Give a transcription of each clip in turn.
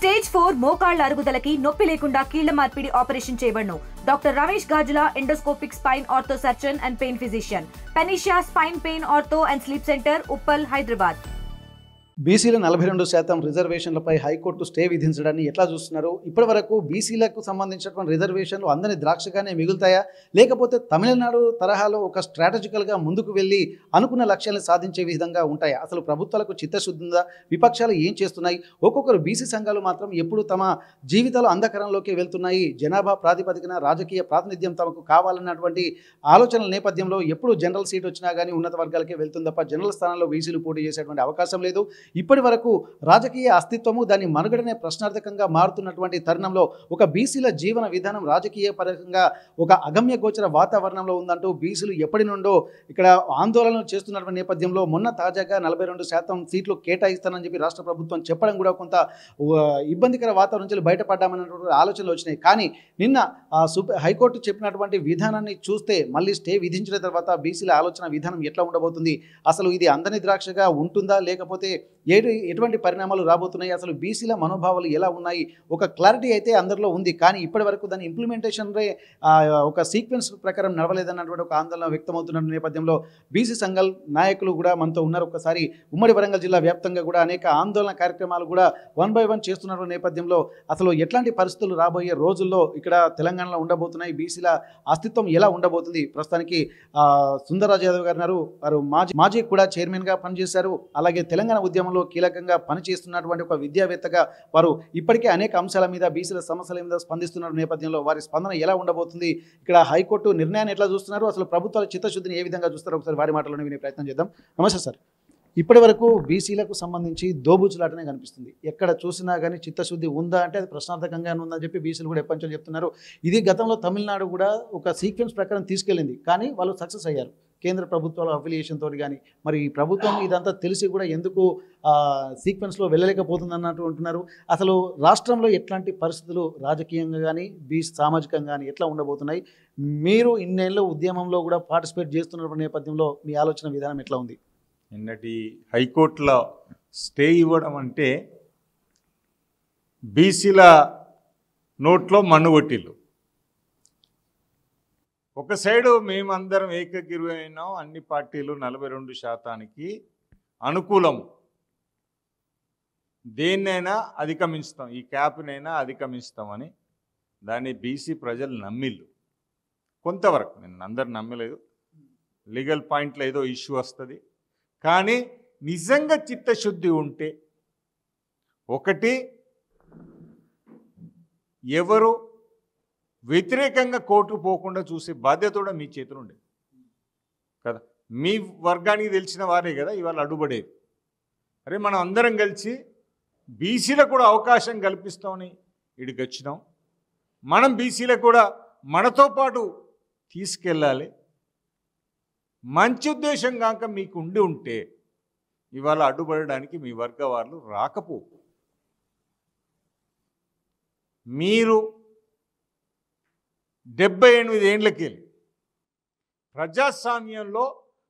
Stage 4 మోకాళ్ల అరుగుదలకి నొప్పి లేకుండా కీళ్ల మార్పిడి ఆపరేషన్ చేయబడును. Doctor Ramesh Gajula, endoscopic spine ortho surgeon and pain physician, Panacea spine pain ortho and sleep centre, Uppal, Hyderabad. బీసీల 42% రిజర్వేషన్లపై హైకోర్టు స్టే విధించడాన్ని ఎట్లా చూస్తున్నారు? ఇప్పటి వరకు బీసీలకు సంబంధించినటువంటి రిజర్వేషన్లు అందరి ద్రాక్షగానే మిగులుతాయా, లేకపోతే తమిళనాడు తరహాలో ఒక స్ట్రాటజికల్గా ముందుకు వెళ్ళి అనుకున్న లక్ష్యాలను సాధించే విధంగా ఉంటాయా? అసలు ప్రభుత్వాలకు చిత్తశుద్ధి ఉందా? విపక్షాలు ఏం చేస్తున్నాయి? ఒక్కొక్కరు బీసీ సంఘాలు మాత్రం ఎప్పుడు తమ జీవితాలు అంధకరంలోకి వెళ్తున్నాయి, జనాభా ప్రాతిపదికన రాజకీయ ప్రాతినిధ్యం తమకు కావాలన్నటువంటి ఆలోచనల నేపథ్యంలో ఎప్పుడు జనరల్ సీట్ వచ్చినా కానీ ఉన్నత వర్గాలకే వెళ్తుంది తప్ప జనరల్ స్థానంలో బీసీలు పోటీ చేసేటువంటి అవకాశం లేదు. ఇప్పటి వరకు రాజకీయ అస్తిత్వము దాని మనుగడనే ప్రశ్నార్థకంగా మారుతున్నటువంటి తరుణంలో ఒక బీసీల జీవన విధానం రాజకీయ పరంగా ఒక అగమ్య గోచర వాతావరణంలో ఉందంటూ బీసీలు ఎప్పటి నుండో ఇక్కడ ఆందోళనలు చేస్తున్నటువంటి నేపథ్యంలో మొన్న తాజాగా 42% సీట్లు కేటాయిస్తానని చెప్పి రాష్ట్ర ప్రభుత్వం చెప్పడం కూడా కొంత ఇబ్బందికర వాతావరణం నుంచి బయటపడ్డామన్నటువంటి ఆలోచనలు వచ్చినాయి. కానీ నిన్న హైకోర్టు చెప్పినటువంటి విధానాన్ని చూస్తే మళ్ళీ స్టే విధించిన తర్వాత బీసీల ఆలోచన విధానం ఎట్లా ఉండబోతుంది, అసలు ఇది అందని ద్రాక్షగా ఉంటుందా, లేకపోతే ఎటువంటి పరిణామాలు రాబోతున్నాయి, అసలు బీసీల మనోభావాలు ఎలా ఉన్నాయి, ఒక క్లారిటీ అయితే అందరిలో ఉంది. కానీ ఇప్పటి వరకు దాని ఇంప్లిమెంటేషన్ ఒక సీక్వెన్స్ ప్రకారం నడవలేదన్నటువంటి ఒక ఆందోళన వ్యక్తమవుతున్న నేపథ్యంలో బీసీ సంఘాల నాయకులు కూడా మనతో ఉన్నారు. ఒకసారి ఉమ్మడి వరంగల్ జిల్లా వ్యాప్తంగా కూడా అనేక ఆందోళన కార్యక్రమాలు కూడా 1 by 1 చేస్తున్న నేపథ్యంలో అసలు ఎట్లాంటి పరిస్థితులు రాబోయే రోజుల్లో ఇక్కడ తెలంగాణలో ఉండబోతున్నాయి, బీసీల అస్తిత్వం ఎలా ఉండబోతుంది? ప్రస్తుతానికి సుందరరాజు యాదవ్ గారు వారు మాజీ కూడా చైర్మన్గా పనిచేశారు. అలాగే తెలంగాణ ఉద్యమంలో కీలకంగా పనిచేస్తున్నటువంటి ఒక విద్యావేత్తగా వారు ఇప్పటికే అనేక అంశాల మీద బీసీల సమస్యల మీద స్పందిస్తున్న నేపథ్యంలో వారి స్పందన ఎలా ఉండబోతుంది, ఇక్కడ హైకోర్టు నిర్ణయాన్ని ఎట్లా చూస్తున్నారు, అసలు ప్రభుత్వాల చిత్తశుద్ధిని ఏ విధంగా చూస్తారో ఒకసారి వారి మాటలోనే వినే ప్రయత్నం చేద్దాం. నమస్తే సార్. ఇప్పటి వరకు బీసీలకు సంబంధించి దోబూచులాటనే కనిపిస్తుంది. ఎక్కడ చూసినా కానీ చిత్తశుద్ధి ఉందా అంటే అది ప్రశ్నార్థకంగానే ఉందని చెప్పి బీసీలు కూడా ఎప్పటి నుంచో చెప్తున్నారు. ఇది గతంలో తమిళనాడు కూడా ఒక సీక్వెన్స్ ప్రకారం తీసుకెళ్ళింది, కానీ వాళ్ళు సక్సెస్ అయ్యారు కేంద్ర ప్రభుత్వాల అఫిలియేషన్ తోటి. కానీ మరి ప్రభుత్వం ఇదంతా తెలిసి కూడా ఎందుకు సీక్వెన్స్లో వెళ్ళలేకపోతుంది అన్నట్టు అంటున్నారు. అసలు రాష్ట్రంలో ఎట్లాంటి పరిస్థితులు రాజకీయంగా కానీ సామాజికంగా కానీ ఎట్లా ఉండబోతున్నాయి? మీరు ఇన్నేళ్ళు ఉద్యమంలో కూడా పార్టిసిపేట్ చేస్తున్న నేపథ్యంలో మీ ఆలోచన విధానం ఎట్లా ఉంది? నిన్నటి హైకోర్టులో స్టే ఇవ్వడం అంటే బీసీల నోట్లో మన్ను కొట్టిల్లు. ఒక సైడు మేమందరం ఏకగ్రీవమైనాం, అన్ని పార్టీలు 42%కి అనుకూలం, దేన్నైనా అధిగమిస్తాం, ఈ క్యాప్నైనా అధిగమిస్తామని దాన్ని బీసీ ప్రజలు నమ్మిళ్ళు. కొంతవరకు, నేను అందరు నమ్మలేదు, లీగల్ పాయింట్లో ఏదో ఇష్యూ వస్తుంది. కానీ నిజంగా చిత్తశుద్ధి ఉంటే ఒకటి, ఎవరు వ్యతిరేకంగా కోర్టు పోకుండా చూసే బాధ్యత కూడా మీ చేతులు ఉండేది కదా. మీ వర్గానికి తెలిసిన వారే కదా ఇవాళ అడ్డుపడేది. అరే మనం అందరం కలిసి బీసీలకు కూడా అవకాశం కల్పిస్తామని ఇక్కడికి వచ్చినాం. మనం బీసీలకు కూడా మనతో పాటు తీసుకెళ్ళాలి. మంచి ఉద్దేశం కాక మీకు ఉంటే ఇవాళ అడ్డుపడడానికి మీ వర్గ వాళ్ళు రాకపో. మీరు 78 ఏళ్ళకి ప్రజాస్వామ్యంలో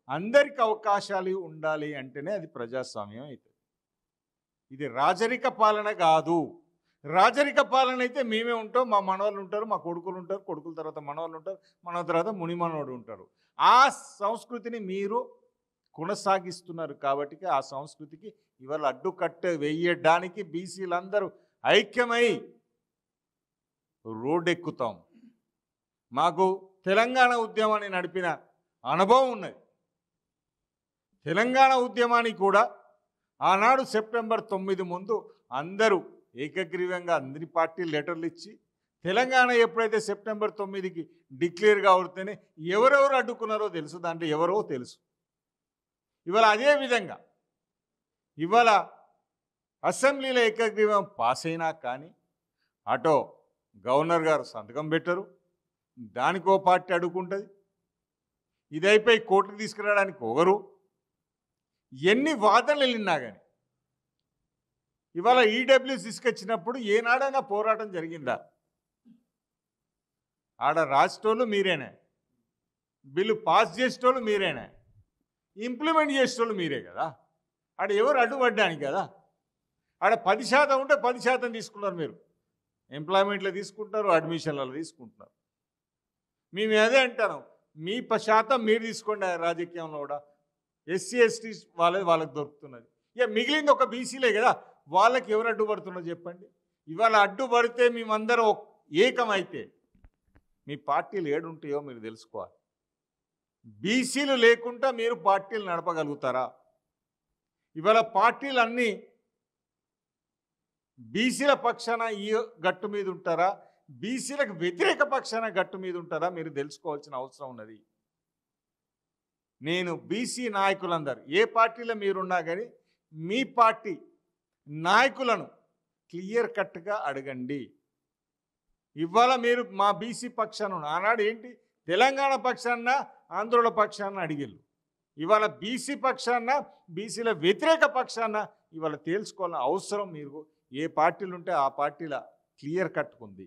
అందరికి అవకాశాలు ఉండాలి అంటేనే అది ప్రజాస్వామ్యం అవుతుంది. ఇది రాజరిక పాలన కాదు. రాజరిక పాలన అయితే మేమే ఉంటాం, మా మనవాళ్ళు ఉంటారు, మా కొడుకులు ఉంటారు, కొడుకుల తర్వాత మనవాళ్ళు ఉంటారు, మన తర్వాత మునిమనోడు ఉంటారు. ఆ సంస్కృతిని మీరు కొనసాగిస్తున్నారు కాబట్టి ఆ సంస్కృతికి ఇవాళ అడ్డుకట్ట వేయడానికి బీసీలందరూ ఐక్యమై రోడ్డెక్కుతాం. మాకు తెలంగాణ ఉద్యమాన్ని నడిపిన అనుభవం ఉన్నది. తెలంగాణ ఉద్యమానికి కూడా ఆనాడు సెప్టెంబర్ 9 ముందు అందరూ ఏకగ్రీవంగా అందరి పార్టీలు లెటర్లు ఇచ్చి తెలంగాణ ఎప్పుడైతే సెప్టెంబర్ 9కి డిక్లేర్ కావడితేనే ఎవరెవరు అడ్డుకున్నారో తెలుసు, దాంట్లో ఎవరో తెలుసు. ఇవాళ అదేవిధంగా ఇవాళ అసెంబ్లీలో ఏకగ్రీవం పాస్ అయినా కానీ అటో గవర్నర్ గారు సంతకం పెట్టరు, దానికో పార్టీ అడ్డుకుంటుంది, ఇదైపోయి కోర్టుకు తీసుకురావడానికి ఒకరు, ఎన్ని వాదనలు వెళ్ళినా కానీ ఇవాళ ఈడబ్ల్యూస్ తీసుకొచ్చినప్పుడు ఏనాడైనా పోరాటం జరిగిందా? ఆడ రాసేటోళ్ళు మీరేనా, బిల్లు పాస్ చేసేటోళ్ళు మీరేనా, ఇంప్లిమెంట్ చేసేటోళ్ళు మీరే కదా. ఆడ ఎవరు అడ్డుపడ్డానికి కదా. ఆడ 10% ఉంటే 10% తీసుకున్నారు. మీరు ఎంప్లాయ్మెంట్లో తీసుకుంటారు, అడ్మిషన్లలో తీసుకుంటున్నారు. మేము అదే అంటాను, మీ శాతం మీరు తీసుకోండి. రాజకీయంలో కూడా ఎస్సీ ఎస్టీ వాళ్ళకి దొరుకుతున్నది. ఇక మిగిలింది ఒక బీసీలే కదా, వాళ్ళకి ఎవరు అడ్డుపడుతున్నారో చెప్పండి. ఇవాళ అడ్డుపడితే మేమందరం ఏకమైతే మీ పార్టీలు ఏడుంటాయో మీరు తెలుసుకోవాలి. బీసీలు లేకుండా మీరు పార్టీలు నడపగలుగుతారా? ఇవాళ పార్టీలు అన్నీ బీసీల పక్షాన ఈ గట్టు మీద ఉంటారా, బీసీలకు వ్యతిరేక పక్షాన గట్టు మీద ఉంటారా మీరు తెలుసుకోవాల్సిన అవసరం ఉన్నది. నేను బీసీ నాయకులందరూ ఏ పార్టీలో మీరున్నా కానీ మీ పార్టీ నాయకులను క్లియర్ కట్గా అడగండి. ఇవాళ మీరు మా బీసీ పక్షాన ఆనాడు ఏంటి తెలంగాణ పక్షాన ఆంధ్రుల పక్షాన అడిగిళ్ళు, ఇవాళ బీసీ పక్షాన బీసీల వ్యతిరేక పక్షాన ఇవాళ తేల్చుకోవాలని అవసరం మీరు ఏ పార్టీలు ఉంటే ఆ పార్టీల క్లియర్ కట్టుకుంది.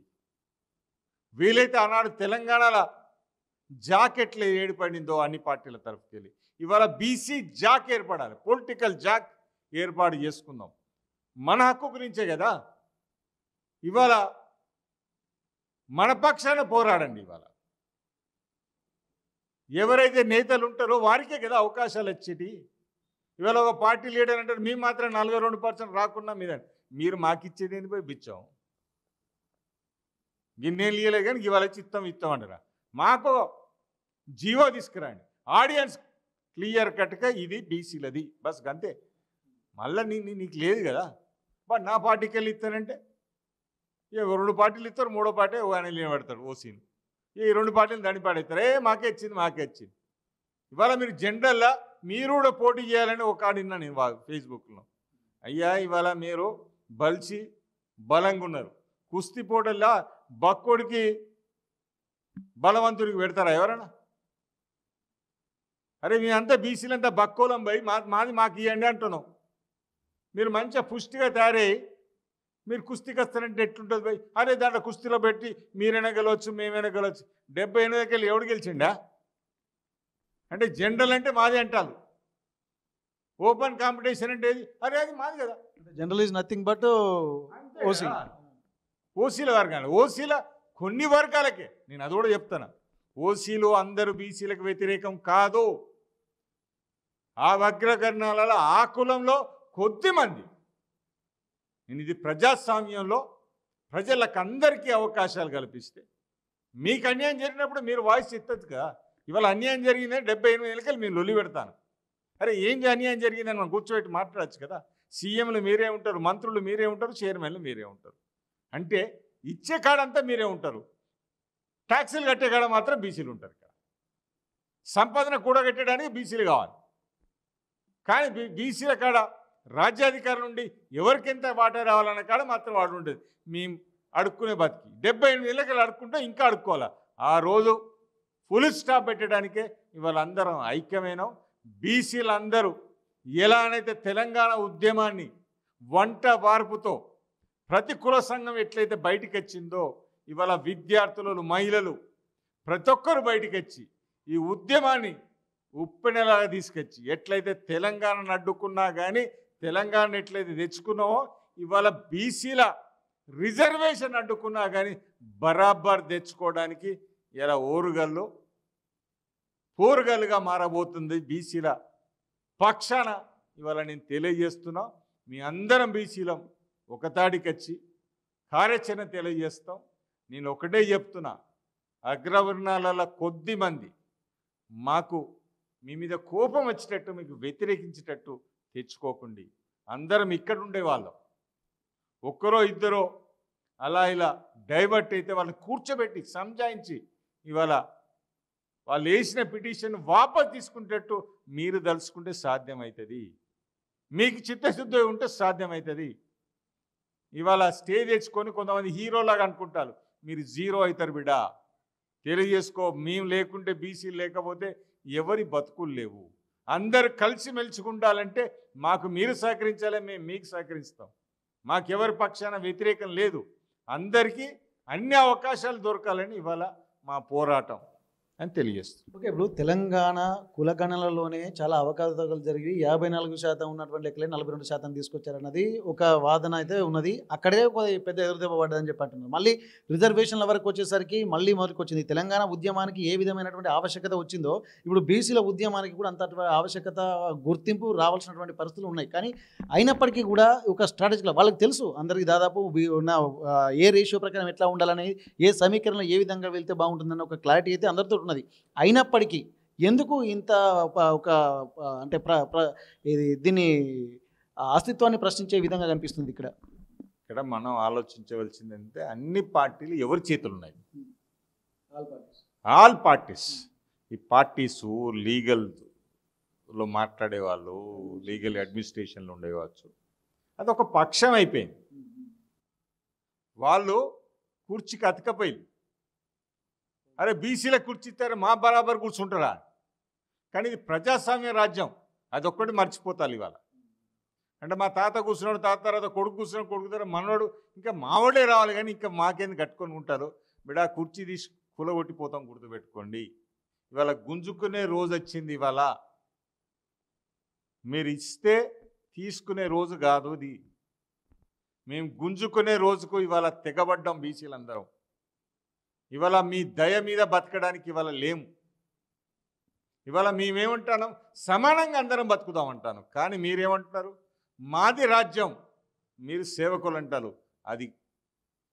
వీలైతే ఆనాడు తెలంగాణలో జాకెట్లు ఏర్పడిందో అన్ని పార్టీల తరఫుకి వెళ్ళి ఇవాళ బీసీ జాక్ ఏర్పడాలి, పొలిటికల్ జాక్ ఏర్పాటు చేసుకుందాం. మన హక్కు గురించే కదా. ఇవాళ మన పక్షాన పోరాడండి. ఇవాళ ఎవరైతే నేతలు ఉంటారో వారికే కదా అవకాశాలు వచ్చేటి. ఇవాళ ఒక పార్టీ లీడర్ అంటారు మేము మాత్రం 42% రాకుండా మీరు మాకిచ్చేది ఏంది పోయి బిచ్చాం గిన్నెలు ఇయ్యలేదు కానీ ఇవాళ వచ్చి ఇస్తాం అంటారా? మాకు జీవో తీసుకురండి, ఆడియన్స్ క్లియర్ కట్గా ఇది బీసీలది బస్ అంతే. మళ్ళీ నీకు లేదు కదా. బట్ నా పార్టీకి వెళ్ళి ఇస్తానంటే ఇక 2 పార్టీలు ఇస్తారు, 3వ పార్టీ ఆయన నిలబెడతారు ఓసీని. ఈ 2 పార్టీలు దాన్ని పాడేస్తారు, మాకే వచ్చింది. ఇవాళ మీరు జనరల్లా మీరు కూడా పోటీ చేయాలని ఒక ఆడినా నేను ఫేస్బుక్లో. అయ్యా ఇవాళ మీరు బలిసి బలంగా ఉన్నారు, కుస్తీ పోటీల్లో బక్కోడికి బలవంతుడికి పెడతారా ఎవరైనా? అరే మీ అంతా బీసీలంతా బక్కోలం పోయి మాది మాకు ఇవ్వండి అంటున్నాం. మీరు మంచిగా పుష్టిగా తయారయ్యి మీరు కుస్తీకి వస్తారంటే ఎట్లుంటుంది పోయి? అరే దాంట్లో కుస్తీలో పెట్టి మీరైనా గెలవచ్చు మేమైనా గెలవచ్చు. 78 వెళ్ళి ఎవడు గెలిచిండా? అంటే జనరల్ అంటే మాది అంటారు, ఓపెన్ కాంపిటీషన్ అంటే అరే అది మాది కదా. General is nothing but OC. ఓసీల వర్గాలు, ఓసీల కొన్ని వర్గాలకే నేను అది కూడా చెప్తాను. ఓసీలు అందరూ బీసీలకు వ్యతిరేకం కాదు. ఆ అగ్రవర్ణాలలో ఆ కులంలో కొద్దిమంది, నేను ఇది ప్రజాస్వామ్యంలో ప్రజలకు అందరికీ అవకాశాలు కల్పిస్తే మీకు అన్యాయం జరిగినప్పుడు మీరు వాయిస్ ఎత్తచ్చు కదా. ఇవాళ అన్యాయం జరిగిందని 78 ఏళ్ళకి మీరు లొల్లి పెడతాను. అరే ఏం అన్యాయం జరిగిందని మనం కూర్చోబెట్టి మాట్లాడచ్చు కదా. సీఎంలు మీరే ఉంటారు, మంత్రులు మీరే ఉంటారు, చైర్మన్లు మీరే ఉంటారు. అంటే ఇచ్చే కాడంతా మీరే ఉంటారు, ట్యాక్సులు కట్టే కాడ మాత్రం బీసీలు ఉంటారు. ఇక్కడ సంపాదన కూడగట్టడానికి బీసీలు కావాలి. కానీ బీసీల కాడ రాజ్యాధికారం నుండి ఎవరికెంత వాటా రావాలన్న కాడ మాత్రం వాడు ఉండేది. మేము అడుక్కునే బతికి 78 ఏళ్ళకి అడుక్కుంటే ఇంకా అడుక్కోవాలా. ఆ రోజు ఫుల్ స్టాప్ పెట్టడానికే ఇవాళ అందరం ఐక్యమైనాం. బీసీలు అందరూ ఎలానైతే తెలంగాణ ఉద్యమాన్ని వంట వార్పుతో ప్రతి కుల సంఘం ఎట్లయితే బయటికి వచ్చిందో ఇవాళ విద్యార్థులు మహిళలు ప్రతి ఒక్కరు బయటికి వచ్చి ఈ ఉద్యమాన్ని ఉప్పెనలాగా తీసుకొచ్చి ఎట్లయితే తెలంగాణను అడ్డుకున్నా కానీ తెలంగాణ ఎట్లయితే తెచ్చుకున్నామో ఇవాళ బీసీల రిజర్వేషన్ అడ్డుకున్నా కానీ బరాబర్ తెచ్చుకోవడానికి ఇలా పోరుగల్లుగా మారబోతుంది బీసీల పక్షాన. ఇవాళ నేను తెలియజేస్తున్నా, మీ అందరం బీసీలం ఒకతాడికి వచ్చి కార్యాచరణ తెలియజేస్తాం. నేను ఒకటే చెప్తున్నా, అగ్రవర్ణాల కొద్ది మంది మాకు మీ మీద కోపం వచ్చేటట్టు మీకు వ్యతిరేకించేటట్టు తెచ్చుకోకండి. అందరం ఇక్కడ ఉండేవాళ్ళం. ఒక్కరో ఇద్దరో అలా ఇలా డైవర్ట్ అయితే వాళ్ళని కూర్చోబెట్టి సంజాయించి ఇవాళ వాళ్ళు వేసిన పిటిషన్ వాపస్ తీసుకునేటట్టు మీరు దలుచుకుంటే సాధ్యమవుతుంది. మీకు చిత్తశుద్ధి ఉంటే సాధ్యమవుతుంది. ఇవాళ స్టేజ్ తెచ్చుకొని కొంతమంది హీరోలాగా అనుకుంటారు, మీరు జీరో అవుతారు బిడ్డ. తెలియజేసుకో, మేము లేకుంటే బీసీలు లేకపోతే ఎవరి బతుకులు లేవు. అందరు కలిసి మెలుచుకుంటాలంటే మాకు మీరు సహకరించాలి, మేము మీకు సహకరిస్తాం. మాకెవరి పక్షాన వ్యతిరేకం లేదు. అందరికీ అన్ని అవకాశాలు దొరకాలని ఇవాళ మా పోరాటం. అని తెలియజేస్తుంది. ఓకే, ఇప్పుడు తెలంగాణ కులగణనలోనే చాలా అవకతవకలు జరిగి 54% ఉన్నటువంటి లెక్కలే 42% తీసుకొచ్చారన్నది ఒక వాదన అయితే ఉన్నది. అక్కడే ఒక పెద్ద ఎదురుదెబ్బ పడ్డదని చెప్పి అంటున్నారు. మళ్ళీ రిజర్వేషన్ల వరకు వచ్చేసరికి మళ్ళీ మొదటికి వచ్చింది. తెలంగాణ ఉద్యమానికి ఏ విధమైనటువంటి ఆవశ్యకత వచ్చిందో ఇప్పుడు బీసీల ఉద్యమానికి కూడా అంత ఆవశ్యకత గుర్తింపు రావాల్సినటువంటి పరిస్థితులు ఉన్నాయి. కానీ అయినప్పటికీ కూడా ఒక స్ట్రాటజీలో వాళ్ళకి తెలుసు అందరికీ దాదాపు ఉన్న ఏ రేషియో ప్రకారం ఎట్లా ఉండాలని, ఏ సమీకరణలో ఏ విధంగా వెళ్తే బాగుంటుందన్న ఒక క్లారిటీ అయితే అందరితో ఉన్నది. అయినప్పటికీ ఎందుకు ఇంత ఒక అంటే దీన్ని అస్తిత్వాన్ని ప్రశ్నించే విధంగా కనిపిస్తుంది ఇక్కడ? ఇక్కడ మనం ఆలోచించవలసింది అంటే అన్ని పార్టీలు ఎవరి చేతులు ఉన్నాయి? All parties. ఈ పార్టీసు లీగల్లో మాట్లాడేవాళ్ళు, లీగల్ అడ్మినిస్ట్రేషన్లో ఉండేవచ్చు, అదొక పక్షం అయిపోయింది. వాళ్ళు కుర్చీకి అతకపోయింది. అరే బీసీలకు కుర్చీ ఇస్తారు, మా బరాబర్ కూర్చుంటారా? కానీ ఇది ప్రజాస్వామ్య రాజ్యం, అదొక్కటి మర్చిపోతారు ఇవాళ. అంటే మా తాత కూర్చున్నాడు, తాత తర్వాత కొడుకు కూర్చున్నాడు, కొడుకు తర్వాత మనవాడు, ఇంకా మావాడే రావాలి కానీ ఇంకా మాకేంది కట్టుకొని ఉంటారు. బిడా కుర్చీ తీసి కులగొట్టిపోతాం, గుర్తుపెట్టుకోండి. ఇవాళ గుంజుకునే రోజు వచ్చింది. ఇవాళ మీరు ఇస్తే తీసుకునే రోజు కాదు ఇది. మేము గుంజుకునే రోజుకు ఇవాళ తెగబడ్డాం బీసీలందరం. ఇవాళ మీ దయ మీద బతకడానికి ఇవాళ లేము. ఇవాళ మేమేమంటాను, సమానంగా అందరం బతుకుదాం అంటాను. కానీ మీరేమంటున్నారు, మాది రాజ్యం, మీరు సేవకులు అంటారు. అది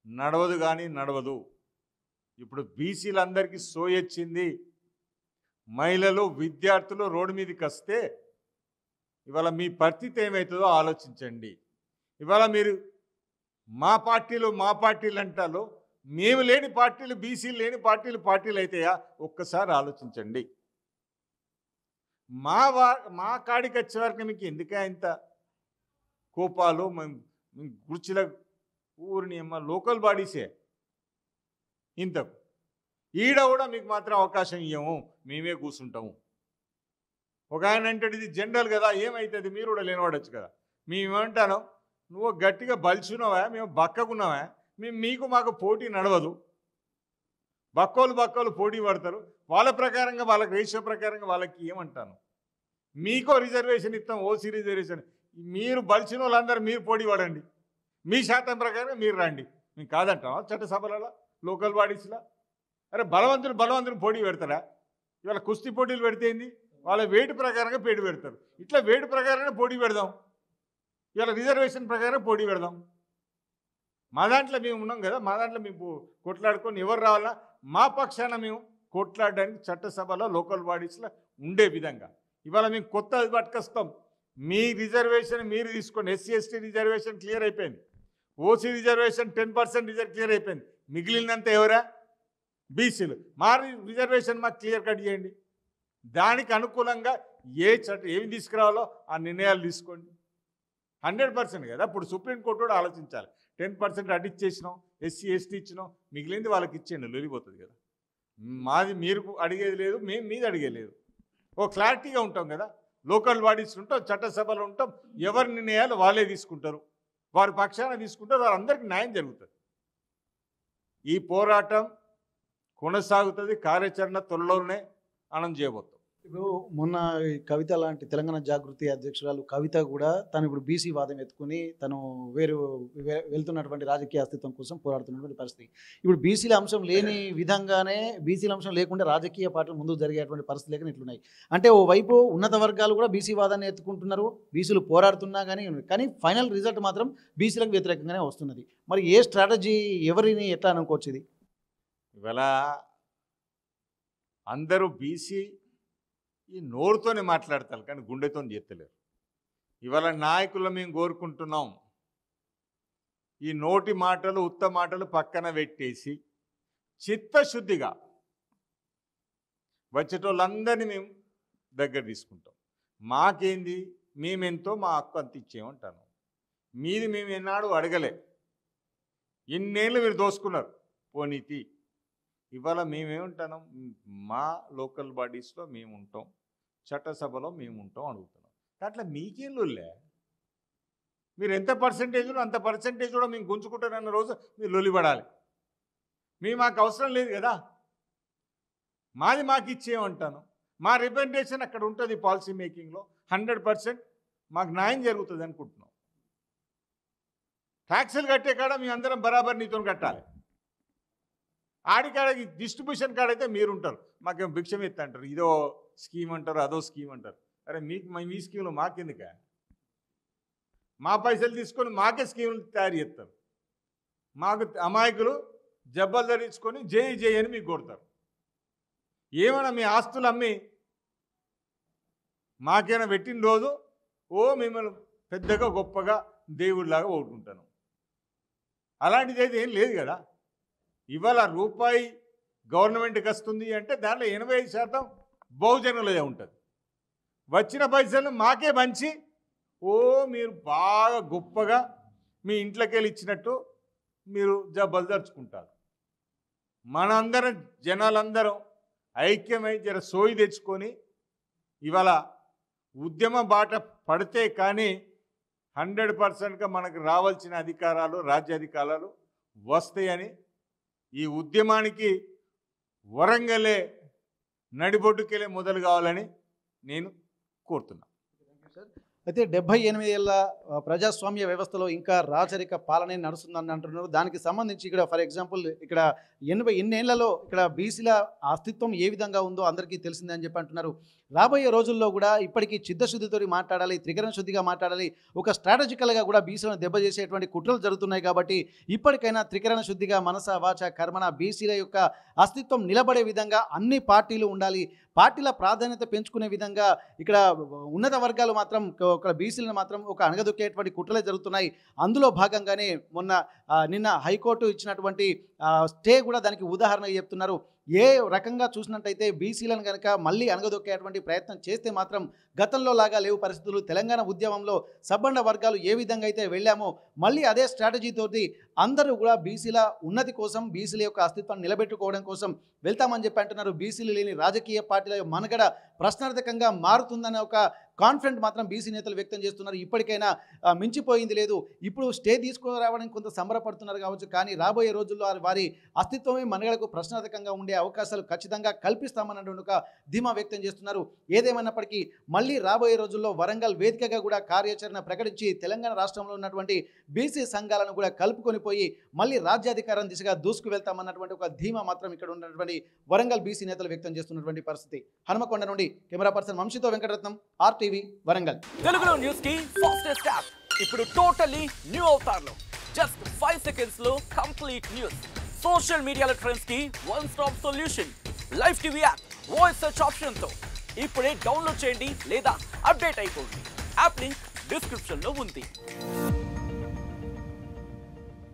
నడవదు, కానీ నడవదు. ఇప్పుడు బీసీలందరికీ సోయొచ్చింది. మహిళలు, విద్యార్థులు రోడ్డు మీదకి వస్తే ఇవాళ మీ పరిస్థితి ఏమవుతుందో ఆలోచించండి. ఇవాళ మీరు మా పార్టీలు అంటారు. మేము లేని పార్టీలు, బీసీలు లేని పార్టీలు అవుతాయా? ఒక్కసారి ఆలోచించండి. మా కాడికి వచ్చే వరకు మీకు ఎందుకే ఇంత కోపాలు? గుర్చిల ఊరిని అమ్మ లోకల్ బాడీసే ఇంతకు. ఈడ కూడా మీకు మాత్రం అవకాశం ఇవ్వము, మేమే కూర్చుంటాము. ఒక ఆయన అంటే ఇది జనరల్ కదా, ఏమవుతుంది, మీరు కూడా లేనివాడచ్చు కదా. మేమేమంటాను, నువ్వు గట్టిగా బలిచున్నావా, మేము బక్కకున్నావా, మీకు మాకు పోటీ నడవదు. బక్కోలు పోటీ పడతారు. వాళ్ళ ప్రకారంగా, వాళ్ళకి రేషియో ప్రకారంగా వాళ్ళకి ఏమంటాను, మీకో రిజర్వేషన్ ఇస్తాం, ఓసీ రిజర్వేషన్. మీరు బలిచిన వాళ్ళందరూ మీరు పోటీ పడండి, మీ శాతం ప్రకారంగా మీరు రండి. మేము కాదంటావా చట్టసభలలో, లోకల్ బాడీస్లో? అరే బలవంతులు పోటీ పెడతారా? ఇవాళ కుస్తీ పోటీలు పెడితే ఏంది, వాళ్ళ వెయిట్ ప్రకారంగా పోటీ పెడతారు. ఇట్లా వెయిట్ ప్రకారంగా పోటీ పెడదాం. ఇవాళ రిజర్వేషన్ ప్రకారం పోటీ పెడదాం. మా దాంట్లో మేము ఉన్నాం కదా, మా దాంట్లో మేము కొట్లాడుకొని ఎవరు రావాలా మా పక్షాన మేము కొట్లాడడానికి చట్టసభలో, లోకల్ బాడీస్లో ఉండే విధంగా ఇవాళ మేము కొత్త పట్టుకొస్తాం. మీ రిజర్వేషన్ మీరు తీసుకోండి. ఎస్సీ ఎస్టీ రిజర్వేషన్ క్లియర్ అయిపోయింది. ఓసీ రిజర్వేషన్ 10% క్లియర్ అయిపోయింది. మిగిలినంత ఎవరా? బీసీలు. మా రిజర్వేషన్ మాకు క్లియర్ కట్ చేయండి. దానికి అనుకూలంగా ఏమి తీసుకురావాలో ఆ నిర్ణయాలు తీసుకోండి. 100% కదా. ఇప్పుడు సుప్రీంకోర్టు కూడా ఆలోచించాలి. 10% అడిచ్చేసినాం, ఎస్సీ ఎస్టీ ఇచ్చినాం, మిగిలింది వాళ్ళకి ఇచ్చేయండి, లొలిపోతుంది కదా. మాది మీరు అడిగేది లేదు, మేము మీది అడిగేది. ఓ క్లారిటీగా ఉంటాం కదా. లోకల్ బాడీస్ ఉంటాం, చట్టసభలు ఉంటాం, ఎవరి నిర్ణయాలు వాళ్ళే తీసుకుంటారు, వారి పక్షాన తీసుకుంటారు, వారందరికీ న్యాయం జరుగుతుంది. ఈ పోరాటం కొనసాగుతుంది. కార్యాచరణ త్వరలోనే ఆనందం చేయబోతాం. ఇప్పుడు మొన్న కవిత లాంటి తెలంగాణ జాగృతి అధ్యక్షురాలు కవిత కూడా తను ఇప్పుడు బీసీ వాదం ఎత్తుకుని తను వెళ్తున్నటువంటి రాజకీయ అస్తిత్వం కోసం పోరాడుతున్నటువంటి పరిస్థితి. ఇప్పుడు బీసీల అంశం లేని విధంగానే, బీసీల అంశం లేకుండా రాజకీయ పార్టీలు ముందుకు జరిగేటువంటి పరిస్థితి లేక ఇట్లున్నాయి. అంటే ఓవైపు ఉన్నత వర్గాలు కూడా బీసీ వాదాన్ని ఎత్తుకుంటున్నారు, బీసీలు పోరాడుతున్నా కానీ ఫైనల్ రిజల్ట్ మాత్రం బీసీలకు వ్యతిరేకంగానే వస్తున్నది. మరి ఏ స్ట్రాటజీ, ఎవరిని ఎట్లా అనుకోవచ్చు ఇది? ఇవాళ అందరూ బీసీ ఈ నోరుతోనే మాట్లాడతారు కానీ గుండెతో చేస్తలేరు. ఇవాళ నాయకులు మేము కోరుకుంటున్నాం, ఈ నోటి మాటలు, ఉత్త మాటలు పక్కన పెట్టేసి చిత్తశుద్ధిగా వచ్చేటోళ్ళందరినీ మేము దగ్గర తీసుకుంటాం. మాకేంది, మేమెంతో మా హక్కు అంత ఇచ్చేయమంటాను. మీది మేము ఎన్నాడు అడగలే. ఎన్నేళ్ళు మీరు దోసుకున్నారు పోనీతి. ఇవాళ మేమేమంటున్నాం, మా లోకల్ బాడీస్లో మేము ఉంటాం, చట్టసభలో మేము ఉంటాం అడుగుతున్నాం. దాంట్లో మీకేళ్ళులే, మీరు ఎంత పర్సంటేజ్లో అంత పర్సంటేజ్ కూడా మేము గుంజుకుంటారన్న రోజు మీరు లొలిపడాలి. మాకు అవసరం లేదు కదా. మాది మాకు ఇచ్చేయమంటాను. మా రిప్రజెంటేషన్ అక్కడ ఉంటుంది పాలసీ మేకింగ్లో. 100% మాకు న్యాయం జరుగుతుంది అనుకుంటున్నాం. ట్యాక్సులు కట్టే కాడ మీ అందరం బరాబర్ నీతో కట్టాలి. ఆడికాడ డిస్ట్రిబ్యూషన్ కాడ అయితే మీరుంటారు, మాకేమో భిక్షం ఎత్త అంటారు, ఇదో స్కీమ్ అంటారు, అదో స్కీమ్ అంటారు. అరే మీకు మీ స్కీమ్లో మాకెందుక? మా పైసలు తీసుకొని మాకే స్కీములు తయారు చేస్తారు. మాకు అమాయకులు జబ్బలు ధరించుకొని జై అని మీకు కొడతారు. ఏమైనా మీ ఆస్తులు అమ్మి మాకైనా పెట్టిన రోజు మిమ్మల్ని పెద్దగా గొప్పగా దేవుడిలాగా ఓడుకుంటాను. అలాంటిది అయితే ఏం లేదు కదా. ఇవాళ రూపాయి గవర్నమెంట్కి వస్తుంది అంటే దాంట్లో 85% బహుజనులదే ఉంటుంది. వచ్చిన పైసలు మాకే పంచి మీరు బాగా గొప్పగా మీ ఇంట్లోకి వెళ్ళి ఇచ్చినట్టు మీరు జబ్బలు దర్చుకుంటారు. మనందరం జనాలందరం ఐక్యమై జర సోయి తెచ్చుకొని ఇవాళ ఉద్యమ బాట పడితే కానీ 100%గా మనకు రావాల్సిన అధికారాలు, రాజ్యాధికారాలు వస్తాయని, ఈ ఉద్యమానికి వరంగలే నడిబొడ్డుకెళ్ళే మొదలు కావాలని నేను కోరుతున్నాను. అయితే 78 ఏళ్ల ప్రజాస్వామ్య వ్యవస్థలో ఇంకా రాచరిక పాలనే నడుస్తుందని అంటున్నారు. దానికి సంబంధించి ఇక్కడ ఫర్ ఎగ్జాంపుల్ ఇక్కడ 80 ఏళ్లలో ఇక్కడ బీసీల అస్తిత్వం ఏ విధంగా ఉందో అందరికీ తెలిసిందని చెప్పి అంటున్నారు. రాబోయే రోజుల్లో కూడా ఇప్పటికీ చిత్తశుద్ధితో మాట్లాడాలి, త్రికరణ శుద్ధిగా మాట్లాడాలి, ఒక స్ట్రాటజికల్గా కూడా బీసీలను దెబ్బ చేసేటువంటి కుట్రలు జరుగుతున్నాయి. కాబట్టి ఇప్పటికైనా త్రికరణ శుద్ధిగా మనస వాచ కర్మణ బీసీల యొక్క అస్తిత్వం నిలబడే విధంగా అన్ని పార్టీలు ఉండాలి. పార్టీల ప్రాధాన్యత పెంచుకునే విధంగా ఇక్కడ ఉన్నత వర్గాలు మాత్రం ఒక బీసీలను మాత్రం ఒక అణగదొక్కేటువంటి కుట్రలే జరుగుతున్నాయి. అందులో భాగంగానే నిన్న హైకోర్టు ఇచ్చినటువంటి స్టే కూడా దానికి ఉదాహరణగా చెప్తున్నారు. ఏ రకంగా చూసినట్టయితే బీసీలను కనుక మళ్ళీ అణగదొక్కేటువంటి ప్రయత్నం చేస్తే మాత్రం గతంలో లాగా లేవు పరిస్థితులు. తెలంగాణ ఉద్యమంలో సబ్బండ వర్గాలు ఏ విధంగా అయితే వెళ్ళామో మళ్ళీ అదే స్ట్రాటజీతోటి అందరూ కూడా బీసీల ఉన్నతి కోసం, బీసీల యొక్క అస్తిత్వాన్ని నిలబెట్టుకోవడం కోసం వెళ్తామని చెప్పి అంటున్నారు. బీసీలు లేని రాజకీయ పార్టీల మనగడ ప్రశ్నార్థకంగా మారుతుందనే ఒక కాన్ఫిడెంట్ మాత్రం బీసీ నేతలు వ్యక్తం చేస్తున్నారు. ఇప్పటికైనా మించిపోయింది లేదు. ఇప్పుడు స్టే తీసుకురావడానికి కొంత సంబరపడుతున్నారు కావచ్చు, కానీ రాబోయే రోజుల్లో వారి అస్తిత్వమే మనగడకు ప్రశ్నార్థకంగా ఉండే అవకాశాలు ఖచ్చితంగా కల్పిస్తామన్నటువంటి ఒక ధీమా వ్యక్తం చేస్తున్నారు. ఏదేమైనప్పటికీ మళ్ళీ రాబోయే రోజుల్లో వరంగల్ వేదికగా కూడా కార్యాచరణ ప్రకటించి తెలంగాణ రాష్ట్రంలో ఉన్నటువంటి బీసీ సంఘాలను కూడా కలుపుకొని పోయి మళ్ళీ రాజ్యాధికారం దిశగా దూసుకు వెళ్తామన్నటువంటి ఒక ధీమా మాత్రం ఇక్కడ ఉన్నటువంటి వరంగల్ బీసీ నేతలు వ్యక్తం చేస్తున్నటువంటి పరిస్థితి. హనుమకొండ నుండి కెమెరా పర్సన్ వంశీతో వెంకటరత్నం, RTV వరంగల్. తెలుగులో న్యూస్ కి ఫాస్టెస్ట్ యాప్ ఇప్పుడు టోటల్లీ న్యూ అవతార్లో జస్ట్ 5 seconds లో కంప్లీట్ న్యూస్. సోషల్ మీడియాలో ట్రెండ్స్ కి one stop solution. Live TV app voice search option తో ఇప్పుడే డౌన్లోడ్ చేయండి లేదా అప్డేట్ అయిపోండి. యాప్ లింక్ డిస్క్రిప్షన్ లో ఉంది.